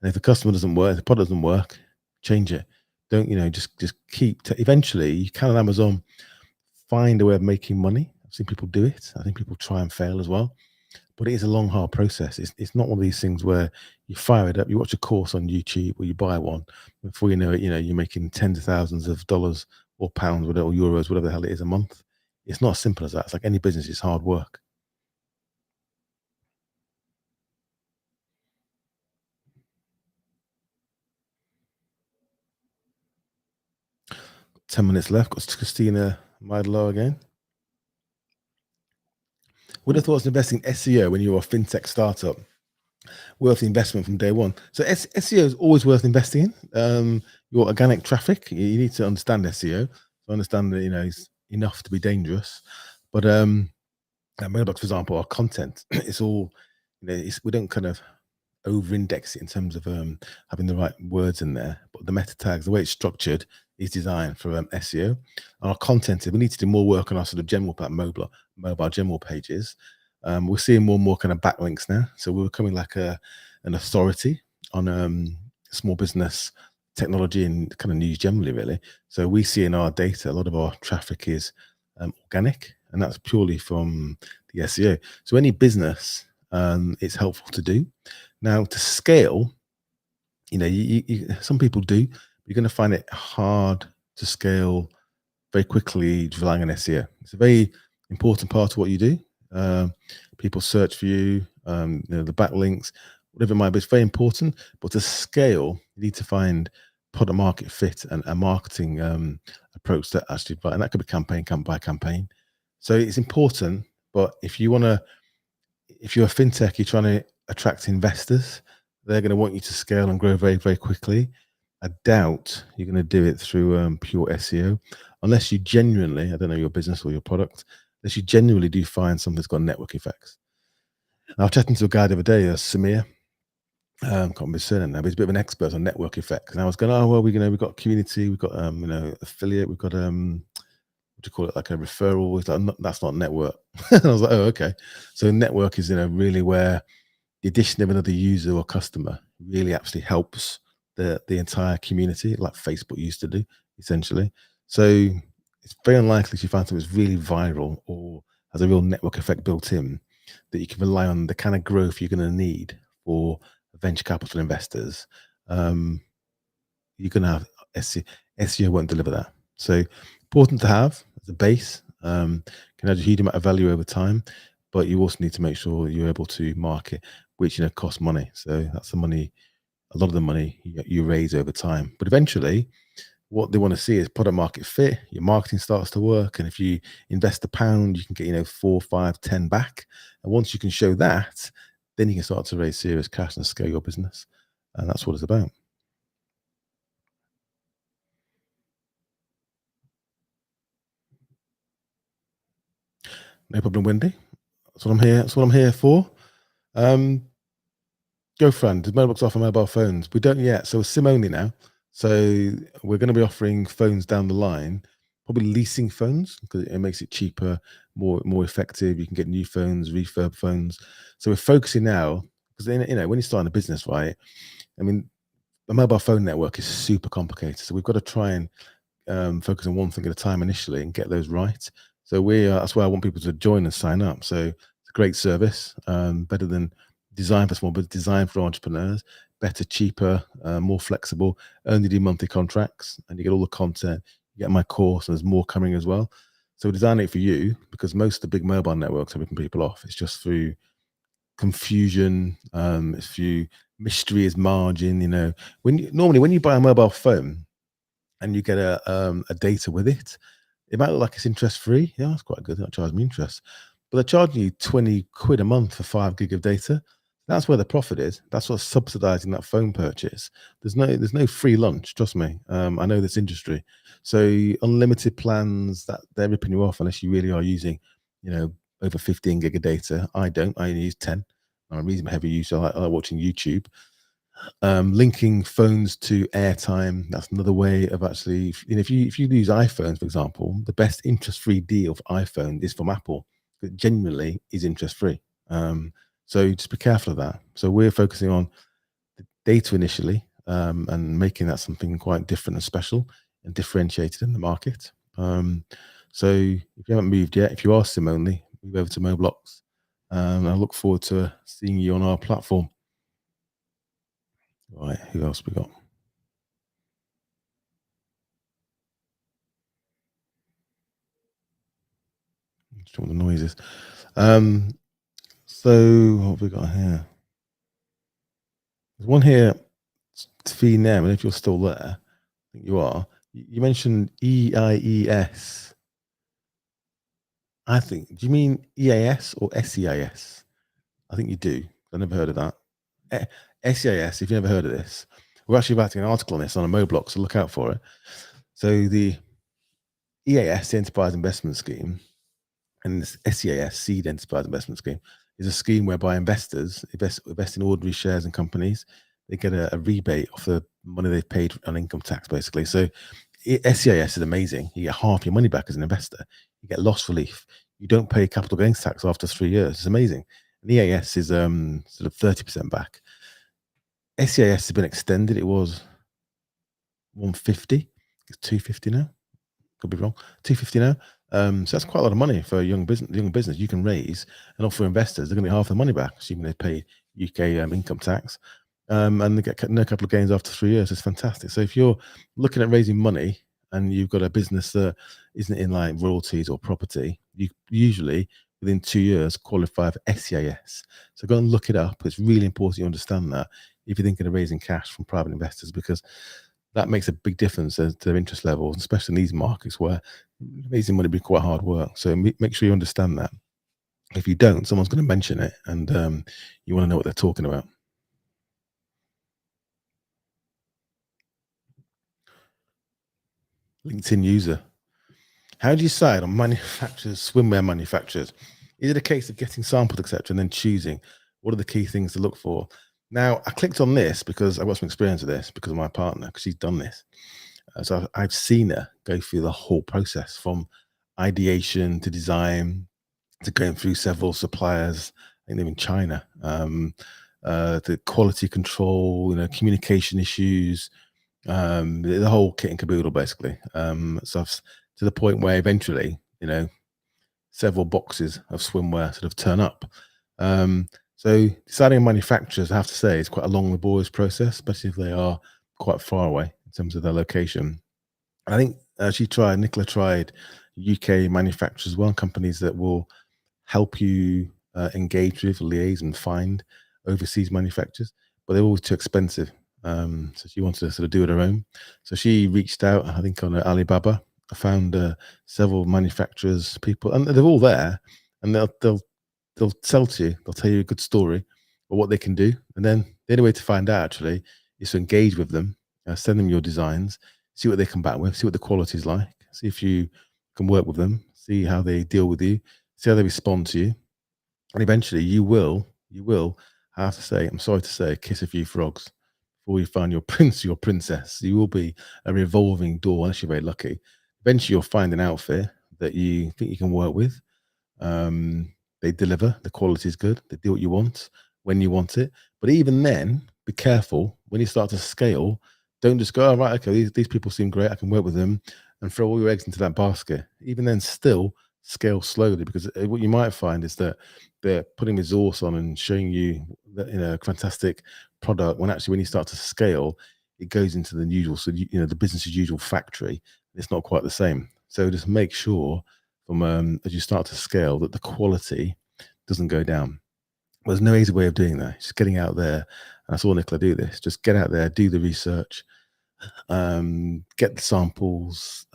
And if the customer doesn't work, if the product doesn't work, change it. Don't just keep. Eventually, you can on Amazon find a way of making money. I've seen people do it. I think people try and fail as well. But it is a long, hard process. It's not one of these things where you fire it up, you watch a course on YouTube or you buy one. Before you know it, you're making tens of thousands of dollars or pounds, whatever, or euros, whatever the hell it is a month. It's not as simple as that. It's like any business, it's hard work. 10 minutes left. Got Christina Maidlow again. Would have thought investing in SEO when you're a fintech startup worth the investment from day one. So SEO is always worth investing in. Your organic traffic, you need to understand SEO to understand that it's enough to be dangerous. But at Mailbox, for example, our content, it's all we don't kind of over-index it in terms of having the right words in there. But the meta tags, the way it's structured, is designed for SEO. And our content, we need to do more work on our sort of general mobile general pages. We're seeing more and more kind of backlinks now, so we're becoming like an authority on small business technology and kind of news generally, really. So we see in our data a lot of our traffic is organic, and that's purely from the SEO. So any business, it's helpful to do. Now to scale, some people do. You're going to find it hard to scale very quickly relying on SEO. It's a very important part of what you do. People search for you, the backlinks, whatever it might be. It's very important. But to scale, you need to find product market fit and a marketing approach that actually, and that could be campaign by campaign. So it's important. But if you're a fintech, you're trying to attract investors, they're going to want you to scale and grow very, very quickly. I doubt you're going to do it through pure SEO, unless you genuinely, I don't know your business or your product, unless you genuinely do find something that's got network effects. And I was chatting to a guy the other day, Samir, can't remember his surname now, but he's a bit of an expert on network effects. And I was going, oh, well, we've got community, we've got, affiliate, we've got, what do you call it, like a referral. He's like, that's not network. And I was like, oh, okay. So network is, really where the addition of another user or customer really actually helps the entire community, like Facebook used to do, essentially. So it's very unlikely if you find something that's really viral or has a real network effect built in that you can rely on the kind of growth you're going to need for venture capital investors, um, you're going to have SEO. SEO won't deliver that. So important to have as a base. Can add a huge amount of value over time, but you also need to make sure you're able to market, which costs money. So that's the money, a lot of the money you raise over time. But eventually, what they want to see is product market fit. Your marketing starts to work, and if you invest a pound, you can get 4, 5, 10 back. And once you can show that, then you can start to raise serious cash and scale your business. And that's what it's about. No problem, Wendy. That's what I'm here. That's what I'm here for. Um, GoFriend, the mobiles offer mobile phones. We don't yet, so SIM only now. So we're going to be offering phones down the line, probably leasing phones because it makes it cheaper, more effective. You can get new phones, refurb phones. So we're focusing now because when you're starting a business, right? I mean, the mobile phone network is super complicated. So we've got to try and focus on one thing at a time initially and get those right. So that's why I want people to join and sign up. So it's a great service, better than design for small business, design for entrepreneurs, better, cheaper, more flexible. Only do monthly contracts, and you get all the content. You get my course, and there's more coming as well. So we designed it for you because most of the big mobile networks are ripping people off. It's just through confusion. It's through mystery is margin. Normally when you buy a mobile phone and you get a data with it. It might look like it's interest free. Yeah, that's quite good. They're not charging me interest, but they're charging you 20 quid a month for 5 gig of data. That's where the profit is. That's what's subsidizing that phone purchase. There's no free lunch. Trust me. I know this industry. So unlimited plans that they're ripping you off unless you really are using, over 15 gig of data. I don't. I only use 10. I'm a reasonably heavy user. I like watching YouTube. Linking phones to airtime, that's another way of actually, if you use iPhones, for example, the best interest-free deal for iPhone is from Apple. It genuinely is interest-free. So just be careful of that. So we're focusing on the data initially, and making that something quite different and special and differentiated in the market. So if you haven't moved yet, if you are SIM only, move over to Moblox. I look forward to seeing you on our platform. Right, who else we got? Just all the noises. So what have we got here? There's one here, Fee Nam, and if you're still there, I think you are. You mentioned EIES. I think. Do you mean EAS or SEIS? I think you do. I never heard of that. SEIS. If you never heard of this, we're actually writing an article on this on a Moblock, so look out for it. So the EAS, the Enterprise Investment Scheme, and this SEAS, Seed Enterprise Investment Scheme, is a scheme whereby investors invest in ordinary shares in companies. They get a rebate off the money they've paid on income tax, basically. So SEIS is amazing. You get half your money back as an investor. You get loss relief. You don't pay capital gains tax after 3 years. It's amazing. And EAS is sort of 30% back. SEIS has been extended. It was 150. It's 250 now. Could be wrong. 250 now. So that's quite a lot of money for a young business you can raise and offer investors. They're going to get half the money back, assuming they pay UK income tax, and they get no capital gains after 3 years. It's fantastic. So if you're looking at raising money and you've got a business that isn't in like royalties or property, you usually within 2 years qualify for SEIS. So go and look it up. It's really important you understand that if you're thinking of raising cash from private investors, because that makes a big difference to their interest levels, especially in these markets where raising money be quite hard work. So make sure you understand that. If you don't, someone's going to mention it, and you want to know what they're talking about. LinkedIn user. How do you decide on manufacturers, swimwear manufacturers? Is it a case of getting sampled, etc., and then choosing? What are the key things to look for? Now, I clicked on this because I've got some experience with this because of my partner, because she's done this. So I've seen her go through the whole process from ideation to design to going through several suppliers. I think they're in China. The quality control, communication issues, the whole kit and caboodle, basically. To the point where eventually, several boxes of swimwear sort of turn up. So deciding on manufacturers, I have to say, is quite a long, laborious process, especially if they are quite far away in terms of their location. And I think Nicola tried UK manufacturers as well, companies that will help you engage with, liaise, and find overseas manufacturers, but they're always too expensive. So she wanted to sort of do it her own. So she reached out, I think, on Alibaba. I found several manufacturers, people, and they're all there, and they'll sell to you. They'll tell you a good story or what they can do, and then the only way to find out actually is to engage with them, send them your designs, see what they come back with, see what the quality is like, see if you can work with them, see how they deal with you, see how they respond to you, and eventually you will have to say, I'm sorry to say, kiss a few frogs before you find your prince, your princess. You will be a revolving door unless you're very lucky. Eventually, you'll find an outfit that you think you can work with. They deliver, the quality is good, they do what you want when you want it. But even then, be careful when you start to scale. Don't just go, oh, right, okay, these people seem great, I can work with them, and throw all your eggs into that basket. Even then, still scale slowly, because what you might find is that they're putting resource on and showing you that, a fantastic product, when actually when you start to scale, it goes into the usual, so the business as usual factory. It's not quite the same. So just make sure from as you start to scale that the quality doesn't go down. There's no easy way of doing that. Just getting out there. And I saw Nicola do this. Just get out there, do the research, get the samples,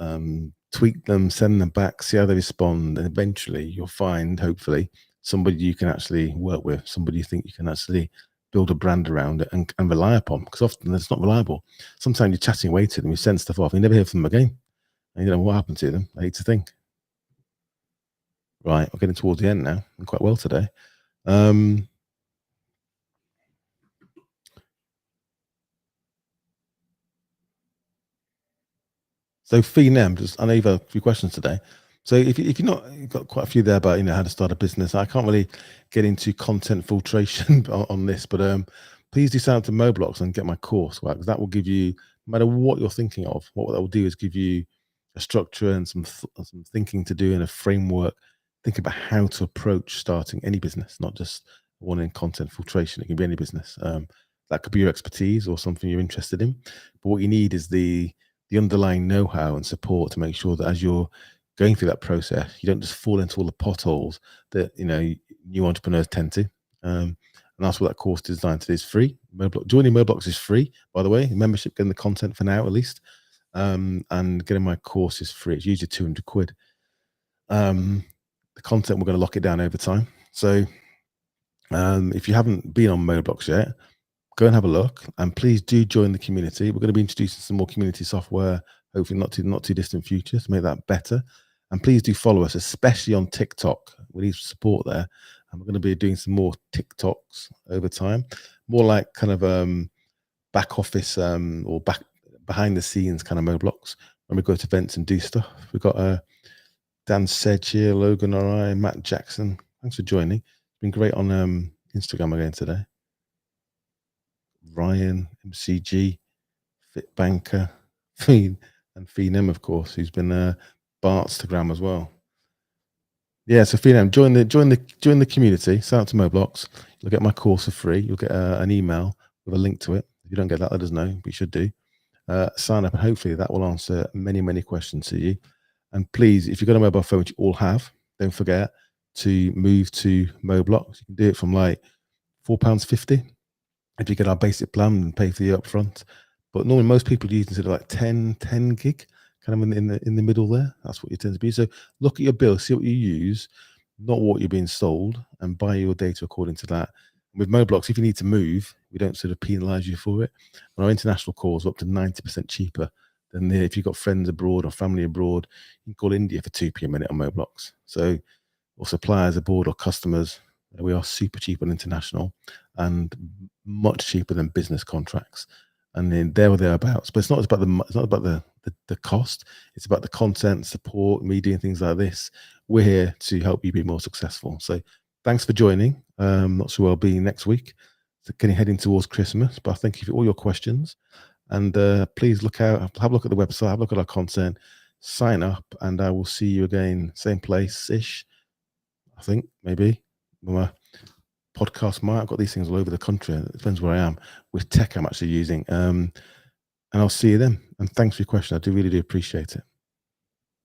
tweak them, send them back, see how they respond, and eventually you'll find, hopefully, somebody you can actually work with, somebody you think you can actually build a brand around it and rely upon. Because often it's not reliable. Sometimes you're chatting away to them, you send stuff off, and you never hear from them again. And you don't know what happened to them. I hate to think. Right, we're getting towards the end now. I'm quite well today. Um, so Fee Nem, just I know you've had a few questions today. So if you're not, you've got quite a few there about how to start a business. I can't really get into content filtration on this, but please do sign up to Moblox and get my course, right? Because that will give you, no matter what you're thinking of, what that will do is give you a structure and some thinking to do and a framework. Think about how to approach starting any business, not just one in content filtration. It can be any business. That could be your expertise or something you're interested in. But what you need is the underlying know-how and support to make sure that as you're going through that process, you don't just fall into all the potholes that new entrepreneurs tend to. And that's what that course is designed to do. It's free. Joining Moblox is free, by the way. Membership, getting the content for now at least, and getting my course is free. It's usually 200 quid. The content, we're going to lock it down over time. So if you haven't been on Moblox yet, go and have a look, and please do join the community. We're going to be introducing some more community software, hopefully not too distant future, to make that better. And please do follow us, especially on TikTok. We need support there, and we're going to be doing some more TikToks over time, more like kind of back office or back behind the scenes kind of Moblox when we go to events and do stuff. We've got Dan Sedge here, Logan Ori, Matt Jackson. Thanks for joining. It's been great on Instagram again today. Ryan, MCG, Fit Banker, Fiend, and Feenem, of course, who's been Bartstagram as well. Yeah, so Feenem, join the community. Sign up to Moblox. You'll get my course for free. You'll get an email with a link to it. If you don't get that, let us know. But you should do. Sign up, and hopefully that will answer many questions to you. And please, if you've got a mobile phone, which you all have, don't forget to move to Moblox. You can do it from like £4.50 if you get our basic plan and pay for the upfront. But normally most people are using sort of like 10 gig, kind of in the middle there. That's what you tend to be. So look at your bill, see what you use, not what you're being sold, and buy your data according to that. With Moblox, if you need to move, we don't sort of penalize you for it. And our international calls are up to 90% cheaper than if you've got friends abroad or family abroad. You can call India for 2p a minute on Moblox. So, or suppliers abroad or customers, we are super cheap on international and much cheaper than business contracts. And then there or thereabouts. But it's not about the cost. It's about the content, support, me doing things like this. We're here to help you be more successful. So thanks for joining. Not sure I'll be next week. So getting heading towards Christmas, but thank you for all your questions. And please look out, have a look at the website, have a look at our content, sign up, and I will see you again, same place-ish, I think, maybe. Podcast Might. I've got these things all over the country. It depends where I am, with tech I'm actually using. And I'll see you then. And thanks for your question. I really do appreciate it.